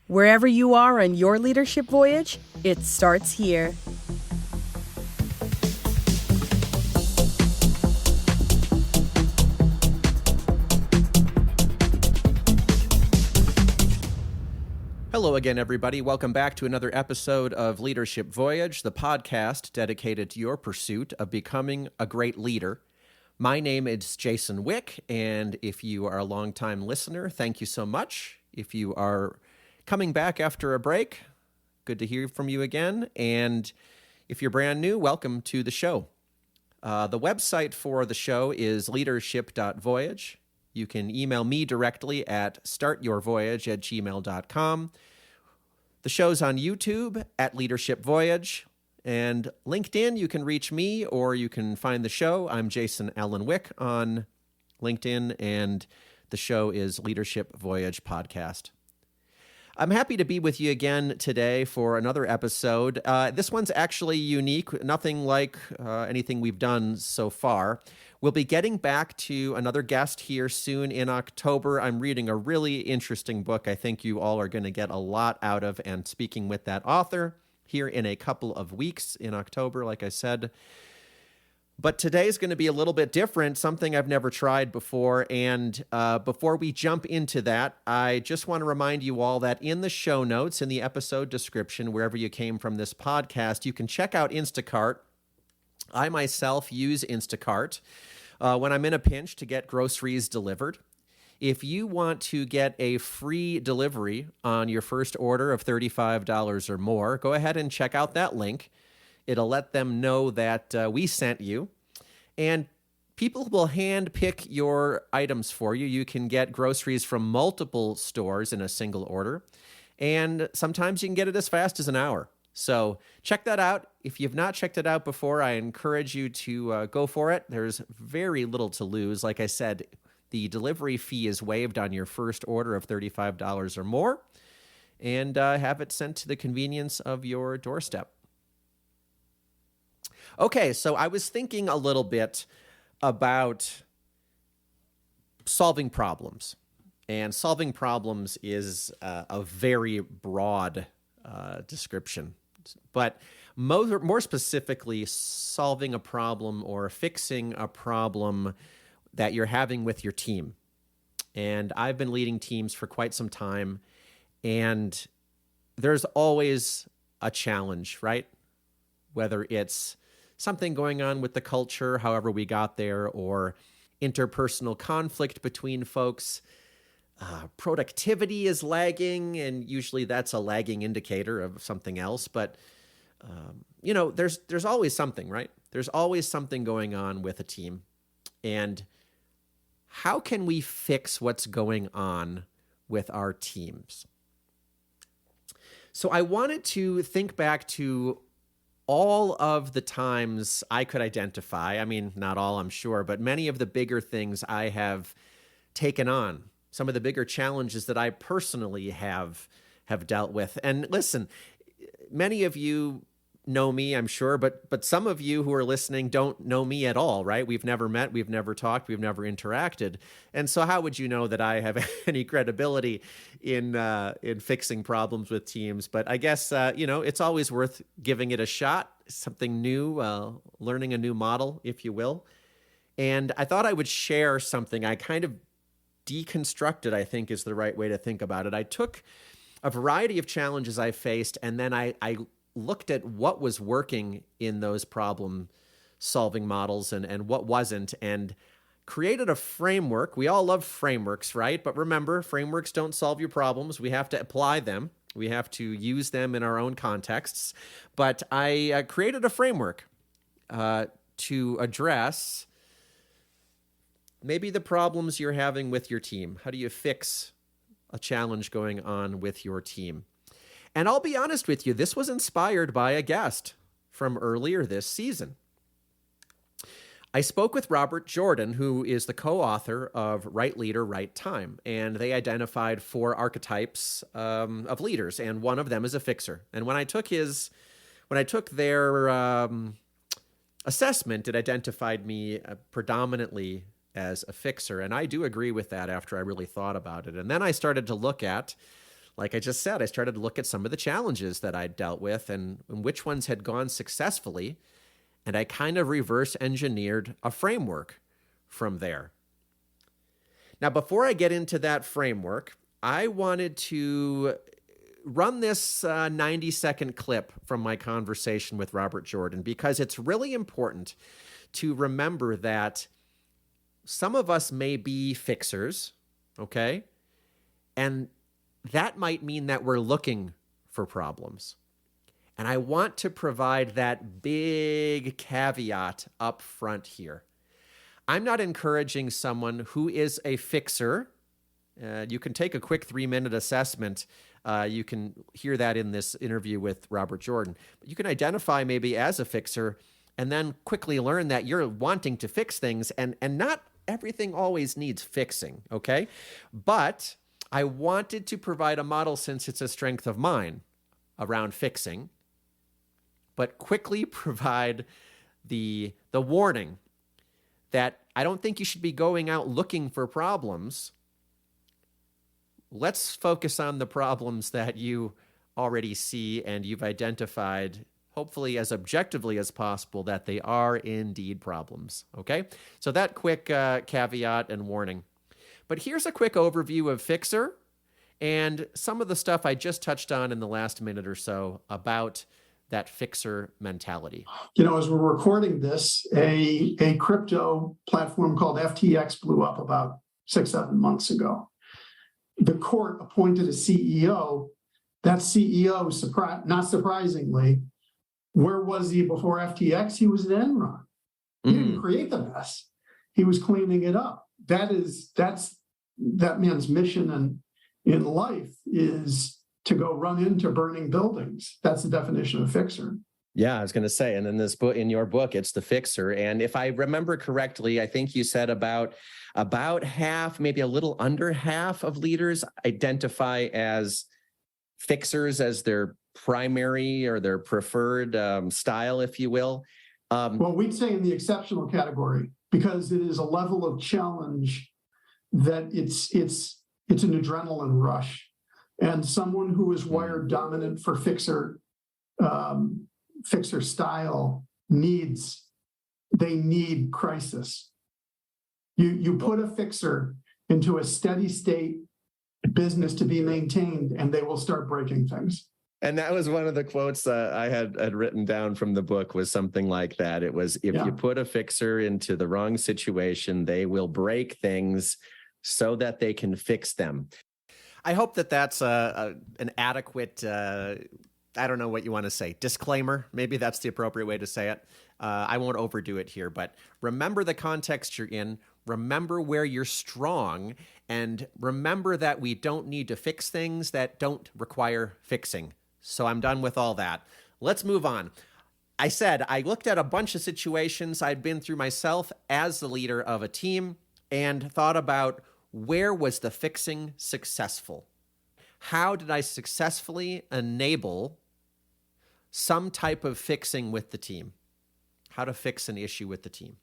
Wherever you are on your leadership voyage, it starts here. Hello again, everybody. Welcome back to another episode of Leadership Voyage, the podcast dedicated to your pursuit of becoming a great leader. My name is Jason Wick, and if you are a longtime listener, thank you so much. If you are coming back after a break, good to hear from you again. And if you're brand new, welcome to the show. The website for the show is leadership.voyage. You can email me directly at startyourvoyage@gmail.com. The show's on YouTube at Leadership Voyage. And LinkedIn, you can reach me or you can find the show. I'm Jason Allen Wick on LinkedIn, and the show is Leadership Voyage Podcast. I'm happy to be with you again today for another episode. This one's actually unique, nothing like anything we've done so far. We'll be getting back to another guest here soon in October. I'm reading a really interesting book I think you all are going to get a lot out of, and speaking with that author here in a couple of weeks in October, like I said. But today's going to be a little bit different, something I've never tried before. And before we jump into that, I just want to remind you all that in the show notes, in the episode description, wherever you came from this podcast, you can check out Instacart. I myself use Instacart when I'm in a pinch to get groceries delivered. If you want to get a free delivery on your first order of $35 or more, go ahead and check out that link. It'll let them know that we sent you. And people will hand pick your items for you. You can get groceries from multiple stores in a single order. And sometimes you can get it as fast as an hour. So check that out. If you've not checked it out before, I encourage you to go for it. There's very little to lose. Like I said, the delivery fee is waived on your first order of $35 or more, and have it sent to the convenience of your doorstep. Okay, so I was thinking a little bit about solving problems. And solving problems is a very broad description. But more specifically, solving a problem or fixing a problem that you're having with your team. And I've been leading teams for quite some time, and there's always a challenge, right? Whether it's something going on with the culture, however we got there, or interpersonal conflict between folks. Productivity is lagging, and usually that's a lagging indicator of something else. But, there's always something, right? There's always something going on with a team. And how can we fix what's going on with our teams? So I wanted to think back to all of the times I could identify. I mean, not all, I'm sure, but many of the bigger things I have taken on, some of the bigger challenges that I personally have dealt with. And listen, many of you know me, I'm sure, but some of you who are listening don't know me at all, right? We've never met, we've never talked, we've never interacted. And so how would you know that I have any credibility in fixing problems with teams? But I guess, it's always worth giving it a shot, something new, learning a new model, if you will. And I thought I would share something I kind of deconstructed, I think is the right way to think about it. I took a variety of challenges I faced, and then I looked at what was working in those problem-solving models and what wasn't, and created a framework. We all love frameworks, right? But remember, frameworks don't solve your problems. We have to apply them. We have to use them in our own contexts. But I created a framework to address maybe the problems you're having with your team. How do you fix a challenge going on with your team? And I'll be honest with you, this was inspired by a guest from earlier this season. I spoke with Robert Jordan, who is the co-author of Right Leader, Right Time, and they identified 4 archetypes of leaders, and one of them is a fixer. And when I took their assessment, it identified me predominantly as a fixer, and I do agree with that after I really thought about it. And then I started to look at like I just said, I started to look at some of the challenges that I'd dealt with and which ones had gone successfully. And I kind of reverse engineered a framework from there. Now, before I get into that framework, I wanted to run this 90-second clip from my conversation with Robert Jordan, because it's really important to remember that some of us may be fixers, okay? And that might mean that we're looking for problems. And I want to provide that big caveat up front here. I'm not encouraging someone who is a fixer. You can take a quick 3-minute assessment. You can hear that in this interview with Robert Jordan. But you can identify maybe as a fixer and then quickly learn that you're wanting to fix things, and not everything always needs fixing, okay? But I wanted to provide a model, since it's a strength of mine, around fixing, but quickly provide the warning that I don't think you should be going out looking for problems. Let's focus on the problems that you already see and you've identified, hopefully as objectively as possible, that they are indeed problems, okay? So that quick caveat and warning. But here's a quick overview of fixer and some of the stuff I just touched on in the last minute or so about that fixer mentality. As we're recording this, a crypto platform called FTX blew up about 6-7 months ago. The court appointed a CEO. That CEO, not surprisingly, where was he before FTX? He was at Enron. He didn't create the mess. He was cleaning it up. That's that man's mission in life, is to go run into burning buildings. That's the definition of fixer. Yeah, I was going to say, and in this book, in your book, it's the fixer. And if I remember correctly, I think you said about half, maybe a little under half of leaders identify as fixers as their primary or their preferred style, if you will. Well, we'd say in the exceptional category, because it is a level of challenge that it's an adrenaline rush. And someone who is wired dominant for fixer style need crisis. You put a fixer into a steady state business to be maintained, and they will start breaking things. And that was one of the quotes I had written down from the book, was something like that. It was, if you put a fixer into the wrong situation, they will break things so that they can fix them. I hope that that's an adequate, I don't know what you want to say, disclaimer. Maybe that's the appropriate way to say it. I won't overdo it here, but remember the context you're in. Remember where you're strong, and remember that we don't need to fix things that don't require fixing. So I'm done with all that. Let's move on. I said I looked at a bunch of situations I'd been through myself as the leader of a team and thought about, where was the fixing successful? How did I successfully enable some type of fixing with the team? How to fix an issue with the team.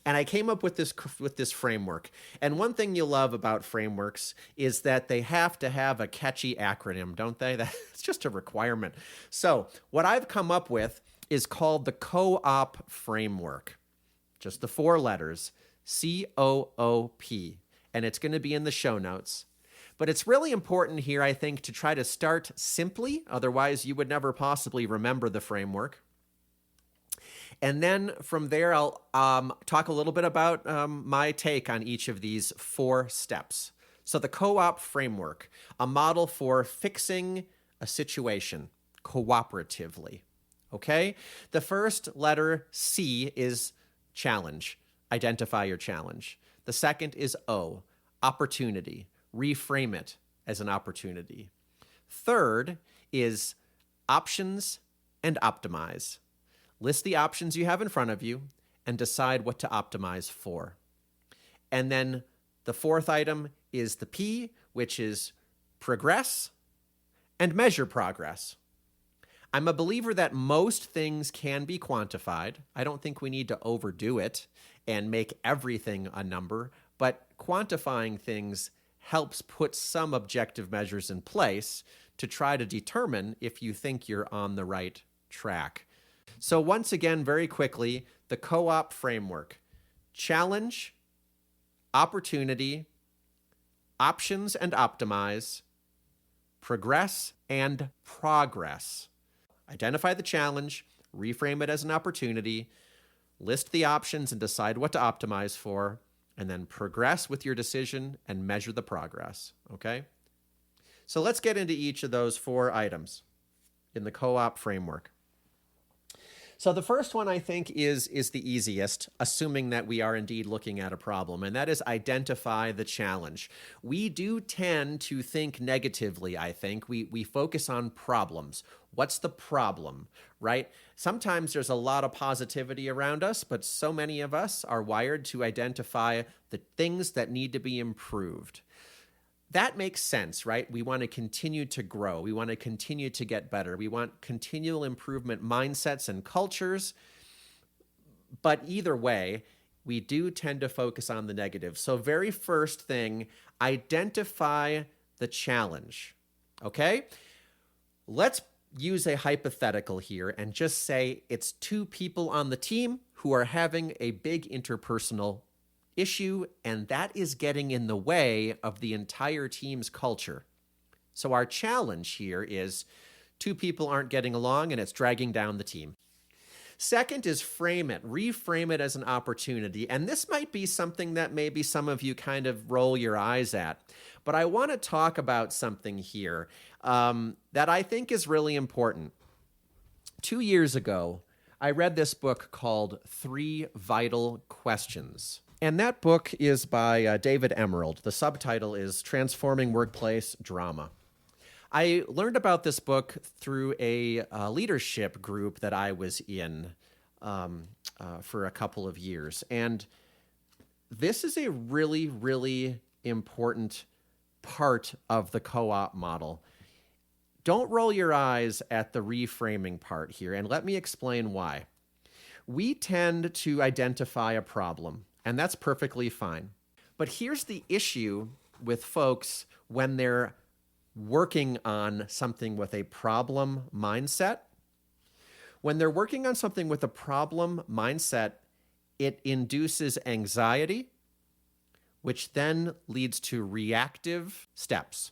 And I came up with this framework. And one thing you love about frameworks is that they have to have a catchy acronym, don't they? That's just a requirement. So what I've come up with is called the COOP framework. Just the 4 letters, COOP. And it's going to be in the show notes. But it's really important here, I think, to try to start simply. Otherwise, you would never possibly remember the framework. And then from there, I'll talk a little bit about my take on each of these 4 steps. So the COOP framework, a model for fixing a situation cooperatively. Okay? The first letter, C, is challenge. Identify your challenge. The second is O, opportunity. Reframe it as an opportunity. Third is options and optimize. List the options you have in front of you and decide what to optimize for. And then the 4th item is the P, which is progress and measure progress. I'm a believer that most things can be quantified. I don't think we need to overdo it and make everything a number, but quantifying things helps put some objective measures in place to try to determine if you think you're on the right track. So once again, very quickly, the co-op framework: challenge, opportunity, options and optimize, progress, and progress. Identify the challenge, reframe it as an opportunity, list the options and decide what to optimize for, and then progress with your decision and measure the progress, okay? So let's get into each of those 4 items in the co-op framework. So the first one, I think, is the easiest, assuming that we are indeed looking at a problem, and that is identify the challenge. We do tend to think negatively, I think. We focus on problems. What's the problem, right? Sometimes there's a lot of positivity around us, but so many of us are wired to identify the things that need to be improved. That makes sense, right? We want to continue to grow. We want to continue to get better. We want continual improvement mindsets and cultures. But either way, we do tend to focus on the negative. So very first thing, identify the challenge, okay? Let's use a hypothetical here and just say it's 2 people on the team who are having a big interpersonal issue, and that is getting in the way of the entire team's culture. So our challenge here is 2 people aren't getting along and it's dragging down the team. Second is frame it, reframe it as an opportunity. And this might be something that maybe some of you kind of roll your eyes at. But I want to talk about something here that I think is really important. 2 years ago, I read this book called 3 Vital Questions. And that book is by David Emerald. The subtitle is Transforming Workplace Drama. I learned about this book through a leadership group that I was in for a couple of years. And this is a really, really important part of the co-op model. Don't roll your eyes at the reframing part here, and let me explain why. We tend to identify a problem, and that's perfectly fine. But here's the issue with folks when they're working on something with a problem mindset. When they're working on something with a problem mindset, it induces anxiety, which then leads to reactive steps.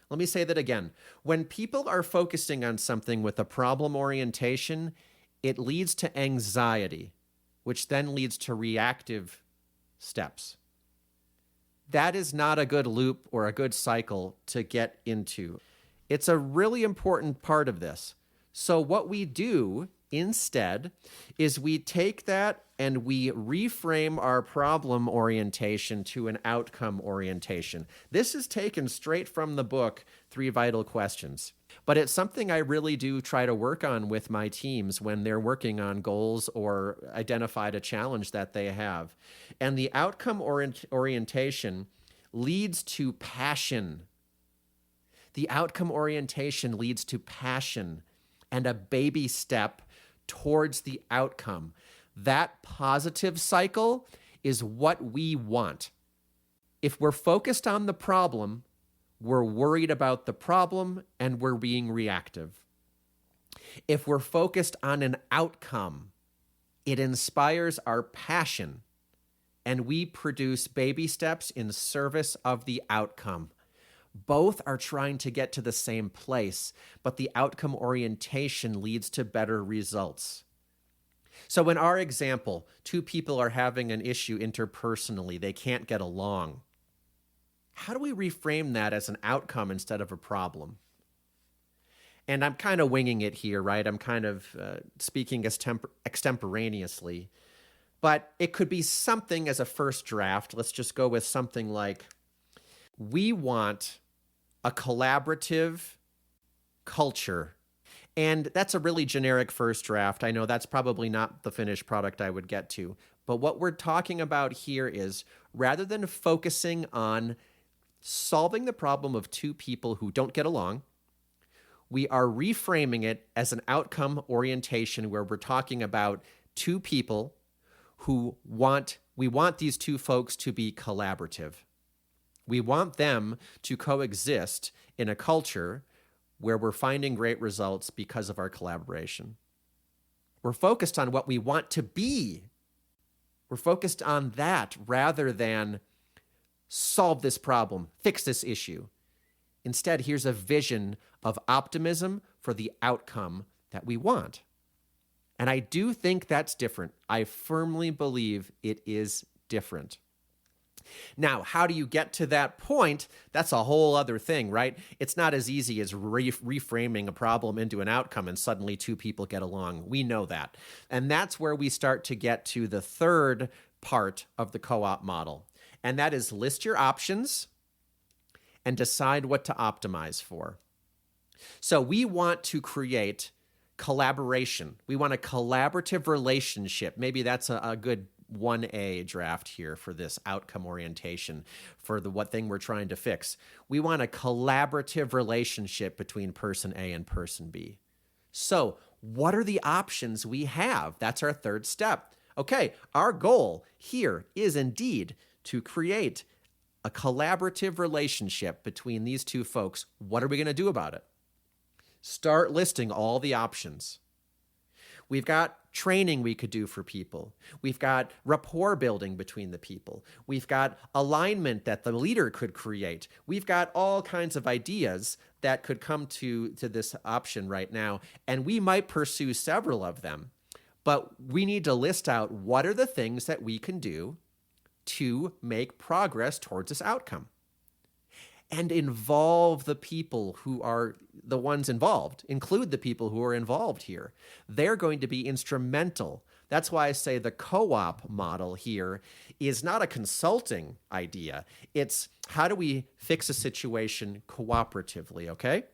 Let me say that again. When people are focusing on something with a problem orientation, it leads to anxiety, which then leads to reactive steps. That is not a good loop or a good cycle to get into. It's a really important part of this. So what we do instead is we take that and we reframe our problem orientation to an outcome orientation. This is taken straight from the book, 3 Vital Questions. But it's something I really do try to work on with my teams when they're working on goals or identified a challenge that they have. And the outcome orientation leads to passion. The outcome orientation leads to passion and a baby step towards the outcome. That positive cycle is what we want. If we're focused on the problem, we're worried about the problem and we're being reactive. If we're focused on an outcome, it inspires our passion and we produce baby steps in service of the outcome. Both are trying to get to the same place, but the outcome orientation leads to better results. So in our example, 2 people are having an issue interpersonally. They can't get along. How do we reframe that as an outcome instead of a problem? And I'm kind of winging it here, right? I'm kind of speaking extemporaneously. But it could be something as a first draft. Let's just go with something like, we want a collaborative culture. And that's a really generic first draft. I know that's probably not the finished product I would get to. But what we're talking about here is, rather than focusing on solving the problem of 2 people who don't get along, we are reframing it as an outcome orientation where we're talking about 2 people who we want these 2 folks to be collaborative. We want them to coexist in a culture where we're finding great results because of our collaboration. We're focused on what we want to be. We're focused on that rather than solve this problem, fix this issue. Instead, here's a vision of optimism for the outcome that we want. And I do think that's different. I firmly believe it is different. Now, how do you get to that point? That's a whole other thing, right? It's not as easy as reframing a problem into an outcome and suddenly two people get along. We know that. And that's where we start to get to the third part of the co-op model. And that is list your options and decide what to optimize for. So we want to create collaboration. We want a collaborative relationship. Maybe that's a good 1A draft here for this outcome orientation for the what thing we're trying to fix. We want a collaborative relationship between person A and person B. So what are the options we have? That's our third step. Okay, our goal here is indeed to create a collaborative relationship between these two folks. What are we going to do about it? Start listing all the options. We've got training we could do for people. We've got rapport building between the people. We've got alignment that the leader could create. We've got all kinds of ideas that could come to this option right now, and we might pursue several of them. But we need to list out what are the things that we can do to make progress towards this outcome. And involve the people who are the ones involved. Include the people who are involved here. They're going to be instrumental. That's why I say the co-op model here is not a consulting idea. It's how do we fix a situation cooperatively, okay?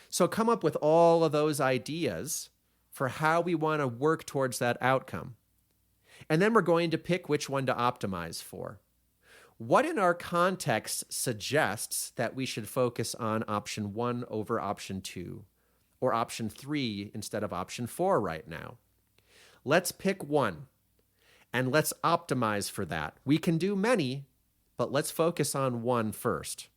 So come up with all of those ideas for how we want to work towards that outcome. And then we're going to pick which one to optimize for. What in our context suggests that we should focus on option 1 over option 2 or option 3 instead of option 4 right now? Let's pick one and let's optimize for that. We can do many, but let's focus on one first.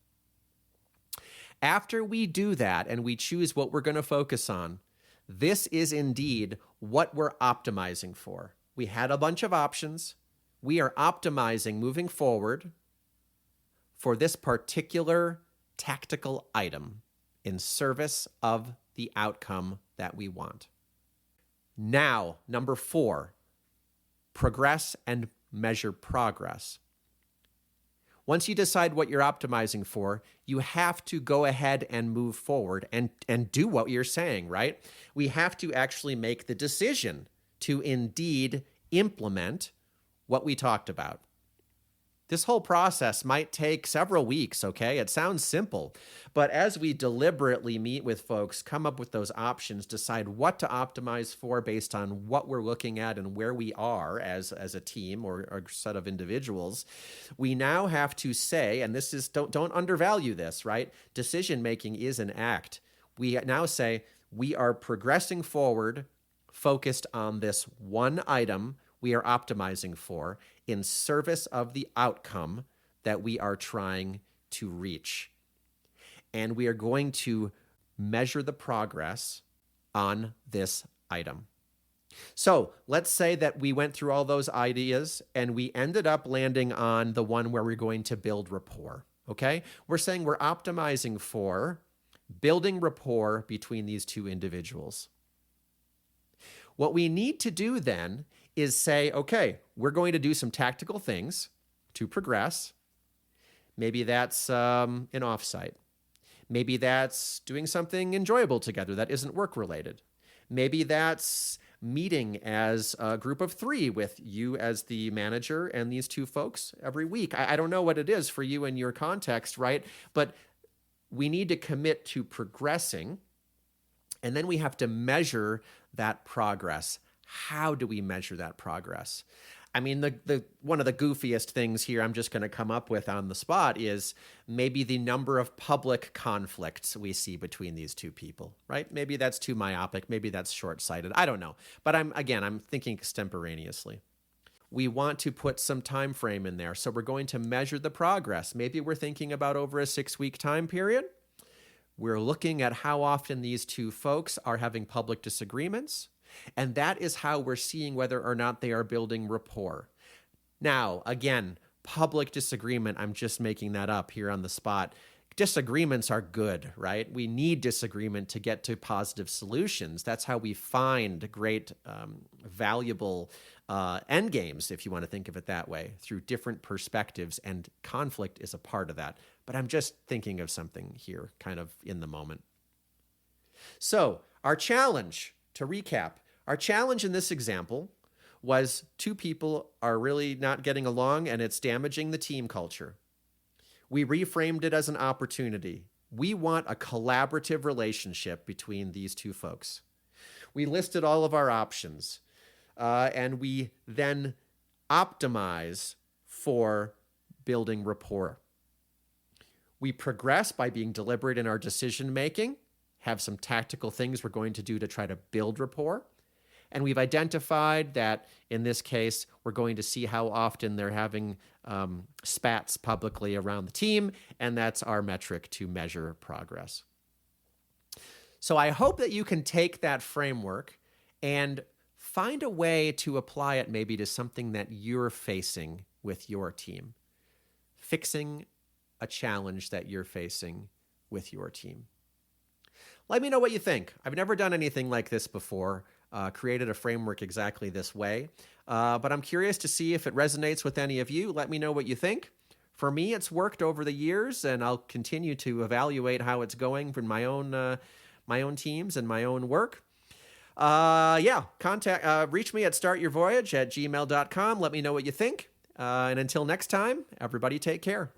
After we do that and we choose what we're going to focus on, this is indeed what we're optimizing for. We had a bunch of options. We are optimizing moving forward for this particular tactical item in service of the outcome that we want. Now, number 4, progress and measure progress. Once you decide what you're optimizing for, you have to go ahead and move forward and do what you're saying, right? We have to actually make the decision to indeed implement what we talked about. This whole process might take several weeks, okay? It sounds simple, but as we deliberately meet with folks, come up with those options, decide what to optimize for based on what we're looking at and where we are as a team or a set of individuals, we now have to say, and this is, don't undervalue this, right? Decision-making is an act. We now say we are progressing forward, focused on this one item we are optimizing for in service of the outcome that we are trying to reach. And we are going to measure the progress on this item. So let's say that we went through all those ideas and we ended up landing on the one where we're going to build rapport, okay? We're saying we're optimizing for building rapport between these two individuals. What we need to do then is say, okay, we're going to do some tactical things to progress. Maybe that's an offsite. Maybe that's doing something enjoyable together that isn't work-related. Maybe that's meeting as a group of 3 with you as the manager and these 2 folks every week. I don't know what it is for you in your context, right? But we need to commit to progressing, and then we have to measure that progress. How do we measure that progress? I mean, the one of the goofiest things here I'm just going to come up with on the spot is maybe the number of public conflicts we see between these 2 people, right? Maybe that's too myopic. Maybe that's short-sighted. I don't know. But I'm thinking extemporaneously. we want to put some time frame in there. So we're going to measure the progress. Maybe we're thinking about over a 6-week time period. We're looking at how often these two folks are having public disagreements. And that is how we're seeing whether or not they are building rapport. Now, again, public disagreement, I'm just making that up here on the spot. Disagreements are good, right? We need disagreement to get to positive solutions. That's how we find great, valuable end games, if you want to think of it that way, through different perspectives, and conflict is a part of that. But I'm just thinking of something here kind of in the moment. So our challenge, to recap, our challenge in this example was two people are really not getting along and it's damaging the team culture. We reframed it as an opportunity. We want a collaborative relationship between these two folks. We listed all of our options, and we then optimize for building rapport. We progress by being deliberate in our decision making, have some tactical things we're going to do to try to build rapport. And we've identified that in this case, we're going to see how often they're having spats publicly around the team, and that's our metric to measure progress. So I hope that you can take that framework and find a way to apply it maybe to something that you're facing with your team, fixing a challenge that you're facing with your team. Let me know what you think. I've never done anything like this before. Created a framework exactly this way. But I'm curious to see if it resonates with any of you. Let me know what you think. For me, it's worked over the years, and I'll continue to evaluate how it's going for my own teams and my own work. Reach me at startyourvoyage@gmail.com. Let me know what you think. And until next time, everybody take care.